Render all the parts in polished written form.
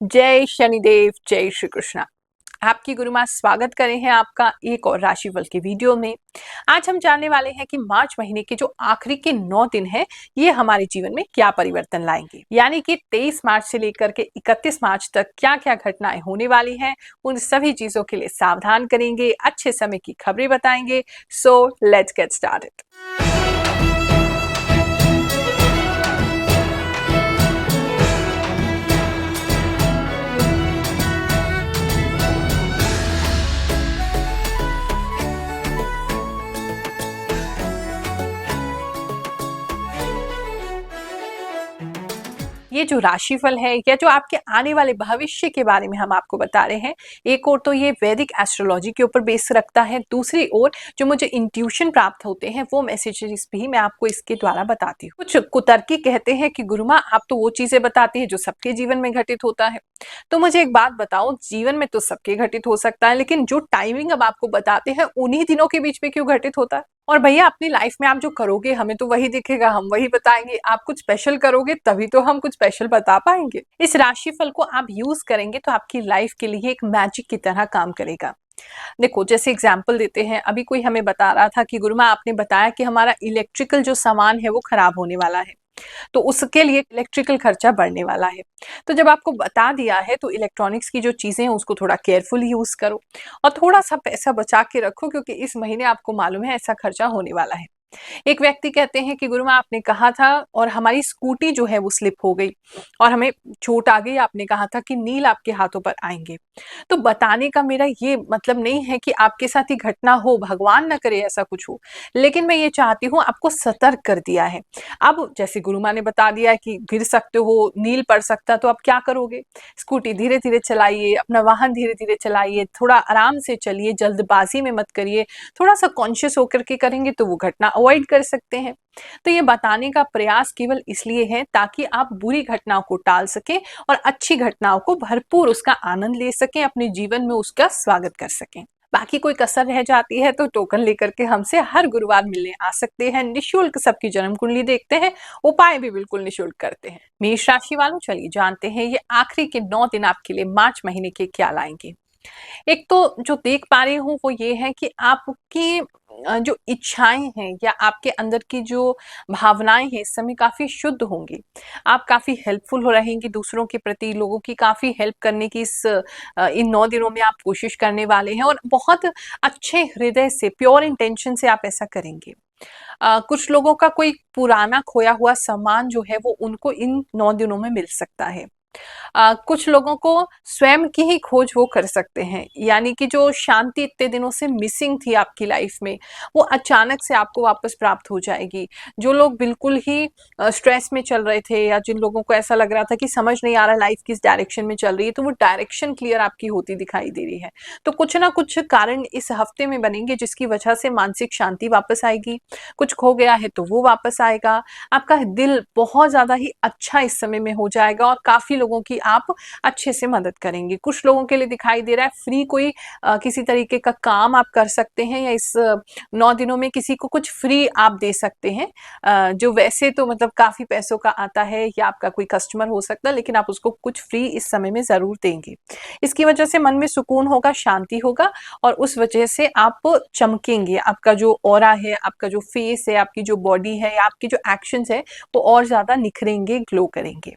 जय शनिदेव, जय श्री कृष्णा। आपकी गुरु माँ स्वागत करें हैं आपका एक और राशिफल के वीडियो में। आज हम जानने वाले हैं कि मार्च महीने के जो आखिरी के 9 दिन हैं, ये हमारे जीवन में क्या परिवर्तन लाएंगे। यानी कि 23 मार्च से लेकर के 31 मार्च तक क्या क्या घटनाएं होने वाली हैं, उन सभी चीजों के लिए सावधान करेंगे, अच्छे समय की खबरें बताएंगे। So let's get started. ये जो राशिफल है या जो आपके आने वाले भविष्य के बारे में हम आपको बता रहे हैं, एक और तो ये वैदिक एस्ट्रोलॉजी के ऊपर बेस रखता है, दूसरी ओर जो मुझे इंट्यूशन प्राप्त होते हैं वो मैसेजेस भी मैं आपको इसके द्वारा बताती हूँ। कुछ कुतर्की कहते हैं कि गुरुमा आप तो वो चीजें बताती है जो सबके जीवन में घटित होता है। तो मुझे एक बात बताओ, जीवन में तो सबके घटित हो सकता है, लेकिन जो टाइमिंग अब आपको बताते हैं उन्हीं दिनों के बीच में क्यों घटित होता है? और भैया अपनी लाइफ में आप जो करोगे हमें तो वही दिखेगा, हम वही बताएंगे। आप कुछ स्पेशल करोगे तभी तो हम कुछ स्पेशल बता पाएंगे। इस राशिफल को आप यूज करेंगे तो आपकी लाइफ के लिए एक मैजिक की तरह काम करेगा। देखो, जैसे एग्जाम्पल देते हैं, अभी कोई हमें बता रहा था कि गुरुमा आपने बताया कि हमारा इलेक्ट्रिकल जो सामान है वो खराब होने वाला है, तो उसके लिए इलेक्ट्रिकल खर्चा बढ़ने वाला है। तो जब आपको बता दिया है तो इलेक्ट्रॉनिक्स की जो चीजें हैं उसको थोड़ा केयरफुली यूज करो और थोड़ा सा पैसा बचा के रखो, क्योंकि इस महीने आपको मालूम है ऐसा खर्चा होने वाला है। एक व्यक्ति कहते हैं कि गुरुमा आपने कहा था और हमारी स्कूटी जो है वो स्लिप हो गई और हमें चोट आ गई, आपने कहा था कि नील आपके हाथों पर आएंगे। तो बताने का मेरा ये मतलब नहीं है कि आपके साथ ही घटना हो, भगवान ना करे ऐसा कुछ हो, लेकिन मैं ये चाहती हूँ आपको सतर्क कर दिया है। अब जैसे गुरुमा ने बता दिया कि गिर सकते हो, नील पड़ सकता, तो अब क्या करोगे? स्कूटी धीरे धीरे चलाइए, अपना वाहन धीरे धीरे चलाइए, थोड़ा आराम से चलिए, जल्दबाजी में मत करिए। थोड़ा सा कॉन्शियस होकर के करेंगे तो वो घटना अवॉइड कर सकते हैं। तो ये बताने का प्रयास केवल इसलिए है ताकि आप बुरी घटनाओं को टाल सकें और अच्छी घटनाओं को भरपूर उसका आनंद ले सकें, अपने जीवन में उसका स्वागत कर सकें। बाकी कोई कसर रह जाती है तो टोकन लेकर के हमसे हर गुरुवार मिलने आ सकते हैं। निशुल्क सबकी जन्म कुंडली देखते हैं, उपाय भी बिल्कुल निशुल्क करते हैं। मेष राशि वालों, चलिए जानते हैं ये आखिरी के 9 दिन आपके लिए मार्च महीने के क्या लाएंगे। एक तो जो देख पा रही हूँ वो ये है कि आपकी जो इच्छाएं हैं या आपके अंदर की जो भावनाएं हैं इस समय काफी शुद्ध होंगी। आप काफी हेल्पफुल हो रहेंगी दूसरों के प्रति, लोगों की काफी हेल्प करने की इन 9 दिनों में आप कोशिश करने वाले हैं और बहुत अच्छे हृदय से, प्योर इंटेंशन से आप ऐसा करेंगे। कुछ लोगों का कोई पुराना खोया हुआ सामान जो है वो उनको इन 9 दिनों में मिल सकता है। कुछ लोगों को स्वयं की ही खोज वो कर सकते हैं, यानी कि जो शांति इतने दिनों से मिसिंग थी आपकी लाइफ में वो अचानक से आपको वापस प्राप्त हो जाएगी। जो लोग बिल्कुल ही स्ट्रेस में चल रहे थे या जिन लोगों को ऐसा लग रहा था कि समझ नहीं आ रहा लाइफ किस डायरेक्शन में चल रही है, तो वो डायरेक्शन क्लियर आपकी होती दिखाई दे रही है। तो कुछ ना कुछ कारण इस हफ्ते में बनेंगे जिसकी वजह से मानसिक शांति वापस आएगी। कुछ खो गया है तो वो वापस आएगा। आपका दिल बहुत ज्यादा ही अच्छा इस समय में हो जाएगा और काफी लोगों की आप अच्छे से मदद करेंगे। कुछ लोगों के लिए दिखाई दे रहा है फ्री कोई किसी तरीके का काम आप कर सकते हैं या इस 9 दिनों में किसी को कुछ फ्री आप दे सकते हैं, जो वैसे तो मतलब काफी पैसों का आता है या आपका कोई कस्टमर हो सकता है, लेकिन आप उसको कुछ फ्री इस समय में जरूर देंगे। इसकी वजह से मन में सुकून होगा, शांति होगा और उस वजह से आप चमकेंगे। आपका जो ऑरा है, आपका जो फेस है, आपकी जो बॉडी है या आपके जो एक्शंस है वो और ज्यादा निखरेंगे, ग्लो करेंगे।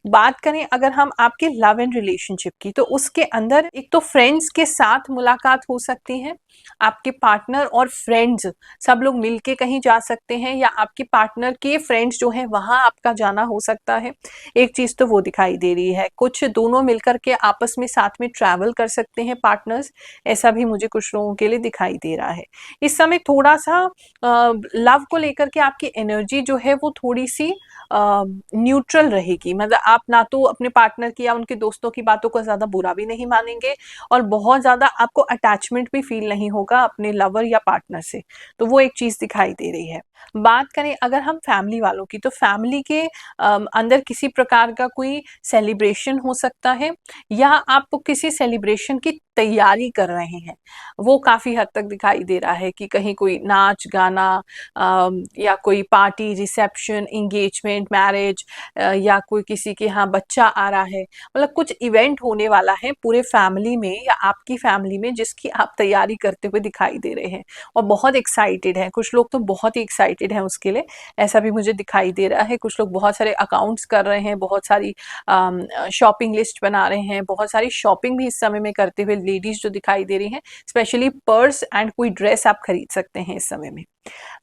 बात करें अगर हम आपके लव एंड रिलेशनशिप की, तो उसके अंदर एक तो फ्रेंड्स के साथ मुलाकात हो सकती है। आपके पार्टनर और फ्रेंड्स सब लोग मिलके कहीं जा सकते हैं या आपके पार्टनर के फ्रेंड्स जो हैं वहां आपका जाना हो सकता है। एक चीज तो वो दिखाई दे रही है। कुछ दोनों मिलकर के आपस में साथ में ट्रैवल कर सकते हैं पार्टनर्स, ऐसा भी मुझे कुछ लोगों के लिए दिखाई दे रहा है। इस समय थोड़ा सा लव को लेकर के आपकी एनर्जी जो है वो थोड़ी सी न्यूट्रल रहेगी। मतलब आप ना तो अपने पार्टनर की या उनके दोस्तों की बातों को ज्यादा बुरा भी नहीं मानेंगे और बहुत ज्यादा आपको अटैचमेंट भी फील नहीं होगा अपने लवर या पार्टनर से। तो वो एक चीज दिखाई दे रही है। बात करें अगर हम फैमिली वालों की, तो फैमिली के अंदर किसी प्रकार का कोई सेलिब्रेशन हो सकता है या आप किसी सेलिब्रेशन की तैयारी कर रहे हैं। वो काफी हद तक दिखाई दे रहा है कि कहीं कोई नाच गाना या कोई party, reception, engagement, engagement, marriage या कोई किसी के यहाँ बच्चा आ रहा है, मतलब कुछ इवेंट होने वाला है पूरे फैमिली में या आपकी फैमिली में, जिसकी आप तैयारी करते हुए दिखाई दे रहे हैं और बहुत एक्साइटेड हैं। कुछ लोग तो बहुत ही एक्साइटेड हैं उसके लिए, ऐसा भी मुझे दिखाई दे रहा है। कुछ लोग बहुत सारे अकाउंट्स कर रहे हैं, बहुत सारी शॉपिंग लिस्ट बना रहे हैं, बहुत सारी शॉपिंग भी इस समय में करते हुए लेडीज जो दिखाई दे रही हैं। स्पेशली पर्स एंड कोई ड्रेस आप खरीद सकते हैं इस समय में।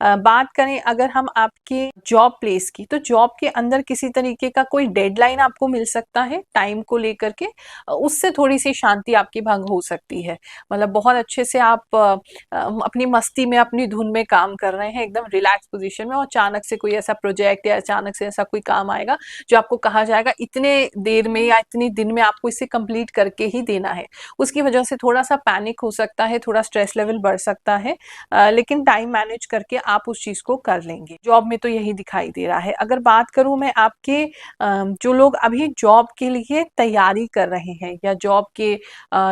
बात करें अगर हम आपके जॉब प्लेस की, तो जॉब के अंदर किसी तरीके का कोई डेडलाइन आपको मिल सकता है टाइम को लेकर के, उससे थोड़ी सी शांति आपकी भंग हो सकती है। मतलब बहुत अच्छे से आप अपनी मस्ती में, अपनी धुन में काम कर रहे हैं, एकदम रिलैक्स पोजीशन में, और अचानक से कोई ऐसा प्रोजेक्ट या अचानक से ऐसा कोई काम आएगा जो आपको कहा जाएगा इतने देर में या इतने दिन में आपको इसे कंप्लीट करके ही देना है। उसकी वजह से थोड़ा सा पैनिक हो सकता है, थोड़ा स्ट्रेस लेवल बढ़ सकता है, लेकिन टाइम मैनेज करके आप उस चीज को कर लेंगे। जॉब में तो यही दिखाई दे रहा है। अगर बात करूं मैं आपके जो लोग अभी जॉब के लिए तैयारी कर रहे हैं या जॉब के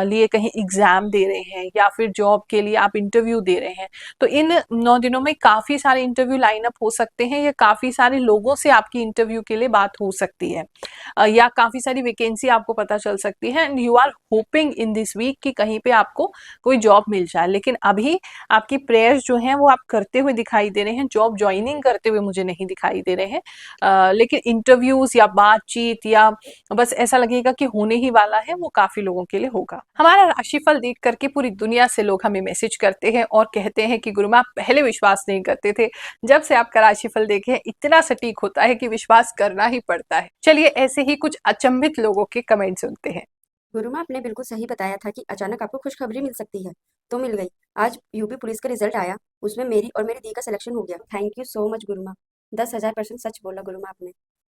लिए कहीं एग्जाम दे रहे हैं या फिर जॉब के लिए आप इंटरव्यू दे रहे हैं, तो इन 9 दिनों में काफी सारे इंटरव्यू लाइनअप हो सकते हैं या काफी सारे लोगों से आपकी इंटरव्यू के लिए बात हो सकती है, या काफी सारी वैकेंसी आपको पता चल सकती है and you are hoping in this week कि कहीं पे आपको कोई जॉब मिल जाए। लेकिन अभी आपकी प्रेयर्स जो हैं वो आप करते हुए दिखाई दे रहे हैं, जॉब ज्वाइनिंग करते हुए मुझे नहीं दिखाई दे रहे हैं, लेकिन इंटरव्यूज या बातचीत या बस ऐसा लगेगा कि होने ही वाला है, वो काफी लोगों के लिए होगा। हमारा राशिफल देख करके पूरी दुनिया से लोग हमें मैसेज करते हैं और कहते हैं कि गुरुमा पहले विश्वास नहीं करते थे, जब से आपका राशिफल देखे हैं इतना सटीक होता है कि विश्वास करना ही पड़ता है। चलिए ऐसे ही कुछ अचंभित लोगों के कमेंट सुनते हैं। गुरुमा, आपने बिल्कुल सही बताया था कि अचानक आपको खुशखबरी मिल सकती है, तो मिल गई। आज यूपी पुलिस का रिजल्ट आया, उसमें मेरी और मेरी दी का सिलेक्शन हो गया। Thank you so much Guruma. 10,000% सच बोला गुरुमा आपने।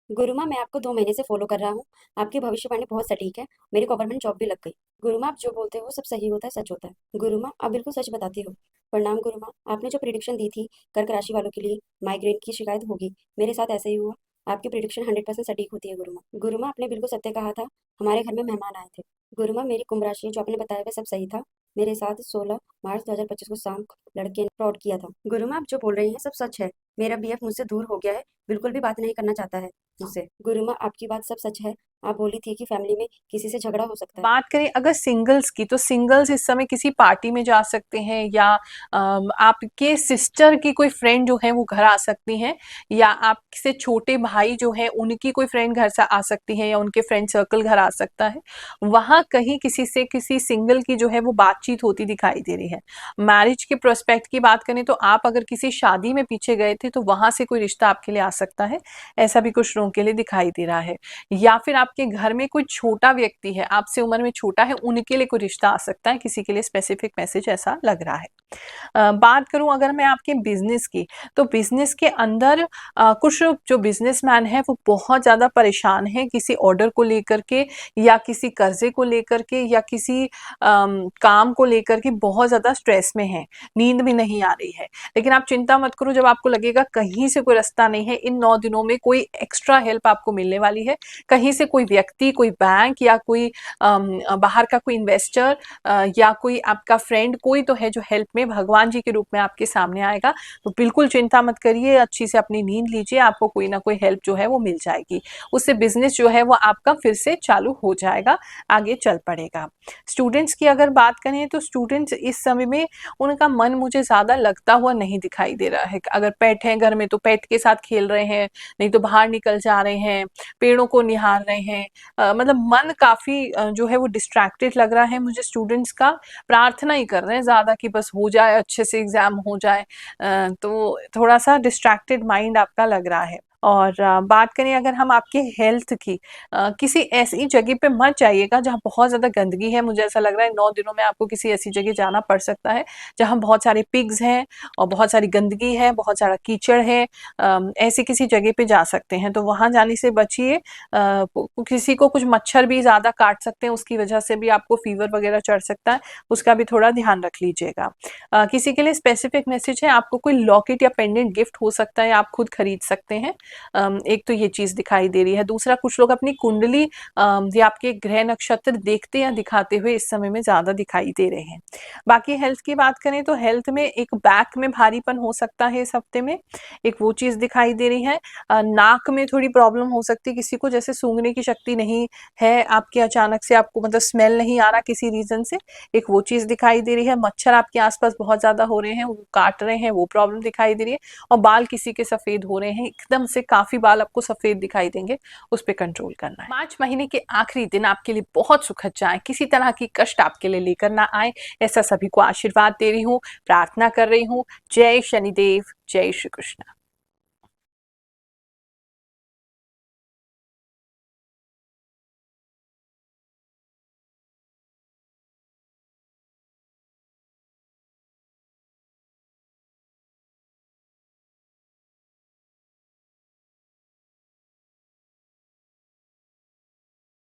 गुरुमा, मैं आपको 2 महीने से फॉलो कर रहा हूँ। आपकी भविष्यवाणी बहुत सटीक है। मेरी गवर्नमेंट जॉब भी लग गई। गुरुमा, आप जो बोलते हो वो सब सही होता है, सच होता है। गुरुमा, आप बिल्कुल सच बताती हो। प्रणाम गुरुमा। आपने जो प्रिडिक्शन दी थी कर्क राशि वालों के लिए माइग्रेन की शिकायत होगी, मेरे साथ ऐसा ही हुआ। आपकी प्रिडिक्शन 100% सटीक होती है गुरुमा। गुरुमा, आपने बिल्कुल सत्य कहा था। हमारे घर में मेहमान आए थे। गुरुमा, मेरी कुंभ राशि जो आपने बताया वह सब सही था। मेरे साथ 16 मार्च 2025 को शाम को लड़के ने फ्रॉड किया था। गुरुमा, आप जो बोल रही हैं सब सच है। मेरा बीएफ मुझसे दूर हो गया है, बिल्कुल भी बात नहीं करना चाहता है मुझसे। गुरुमा, आपकी बात सब सच है। आप बोली थी कि फैमिली में किसी से झगड़ा हो सकता है। बात करें अगर सिंगल्स की, तो सिंगल्स इस समय किसी पार्टी में जा सकते हैं या आपके सिस्टर की कोई फ्रेंड जो है वो घर आ सकती हैं, या आपसे छोटे भाई जो है उनकी कोई फ्रेंड घर से आ सकती है या उनके फ्रेंड सर्कल घर आ सकता है। वहां कहीं किसी से, किसी सिंगल की जो है वो बातचीत होती दिखाई दे रही है। मैरिज के प्रोस्पेक्ट की बात करें तो आप अगर किसी शादी में पीछे गए थे तो वहां से कोई रिश्ता आपके लिए आ सकता है, ऐसा भी कुछ लोगों के लिए दिखाई दे रहा है। या फिर आपके घर में कोई छोटा व्यक्ति है, आपसे उम्र में छोटा है, उनके लिए कोई रिश्ता आ सकता है, किसी के लिए स्पेसिफिक मैसेज ऐसा लग रहा है। बात करूं अगर मैं आपके बिजनेस की, तो बिजनेस के अंदर कुछ जो बिजनेसमैन है वो बहुत ज्यादा परेशान है किसी ऑर्डर को लेकर के या किसी कर्जे को लेकर के या किसी काम को लेकर के बहुत ज्यादा स्ट्रेस में है, नींद भी नहीं आ रही है। लेकिन आप चिंता मत करो, जब आपको लगेगा कहीं से कोई रास्ता नहीं है, इन 9 दिनों में कोई एक्स्ट्रा हेल्प आपको मिलने वाली है। कहीं से कोई व्यक्ति, कोई बैंक या कोई बाहर का कोई इन्वेस्टर या कोई आपका फ्रेंड, कोई तो है जो हेल्प में भगवान जी के रूप में आपके सामने आएगा। तो बिल्कुल चिंता मत करिए, अच्छी से अपनी नींद लीजिए, आपको कोई ना कोई हेल्प जो है वो मिल जाएगी। उससे बिजनेस जो है वो आपका फिर से चालू हो जाएगा, आगे चल पड़ेगा। स्टूडेंट्स की अगर बात करें तो स्टूडेंट्स इस समय में उनका मन मुझे ज्यादा लगता हुआ नहीं दिखाई दे रहा है। अगर पेट है घर में तो पेट के साथ खेल रहे हैं, नहीं तो बाहर निकल जा रहे हैं, पेड़ों को निहार रहे हैं। मतलब मन काफी जो है वो डिस्ट्रैक्टेड लग रहा है मुझे स्टूडेंट्स का। प्रार्थना ही कर रहे हैं ज्यादा कि बस हो जाए, अच्छे से एग्जाम हो जाए। तो थोड़ा सा डिस्ट्रैक्टेड माइंड आपका लग रहा है। और बात करें अगर हम आपके हेल्थ की, किसी ऐसी जगह पे मत जाइएगा जहाँ बहुत ज्यादा गंदगी है। मुझे ऐसा लग रहा है 9 दिनों में आपको किसी ऐसी जगह जाना पड़ सकता है जहाँ बहुत सारे पिग्स हैं और बहुत सारी गंदगी है, बहुत सारा कीचड़ है। ऐसी किसी जगह पे जा सकते हैं तो वहां जाने से बचिए। किसी को कुछ मच्छर भी ज्यादा काट सकते हैं, उसकी वजह से भी आपको फीवर वगैरह चढ़ सकता है, उसका भी थोड़ा ध्यान रख लीजिएगा। किसी के लिए स्पेसिफिक मैसेज है, आपको कोई लॉकेट या पेंडेंट गिफ्ट हो सकता है, आप खुद खरीद सकते हैं। एक तो ये चीज दिखाई दे रही है। दूसरा, कुछ लोग अपनी कुंडली या आपके ग्रह नक्षत्र देखते या दिखाते हुए इस समय में ज्यादा दिखाई दे रहे हैं। बाकी हेल्थ की बात करें तो हेल्थ में एक बैक में भारीपन हो सकता है इस हफ्ते में, एक वो चीज दिखाई दे रही है। नाक में थोड़ी प्रॉब्लम हो सकती है, किसी को जैसे सूंघने की शक्ति नहीं है आपके, अचानक से आपको मतलब स्मेल नहीं आ रहा किसी रीजन से, एक वो चीज दिखाई दे रही है। मच्छर आपके आसपास बहुत ज्यादा हो रहे हैं, वो काट रहे हैं, वो प्रॉब्लम दिखाई दे रही है। और बाल किसी के सफेद हो रहे हैं, एकदम से काफी बाल आपको सफेद दिखाई देंगे, उस पर कंट्रोल करना है। मार्च महीने के आखिरी दिन आपके लिए बहुत सुखद जाए, किसी तरह की कष्ट आपके लिए लेकर ना आए, ऐसा सभी को आशीर्वाद दे रही हूँ, प्रार्थना कर रही हूँ। जय शनिदेव, जय श्री कृष्ण।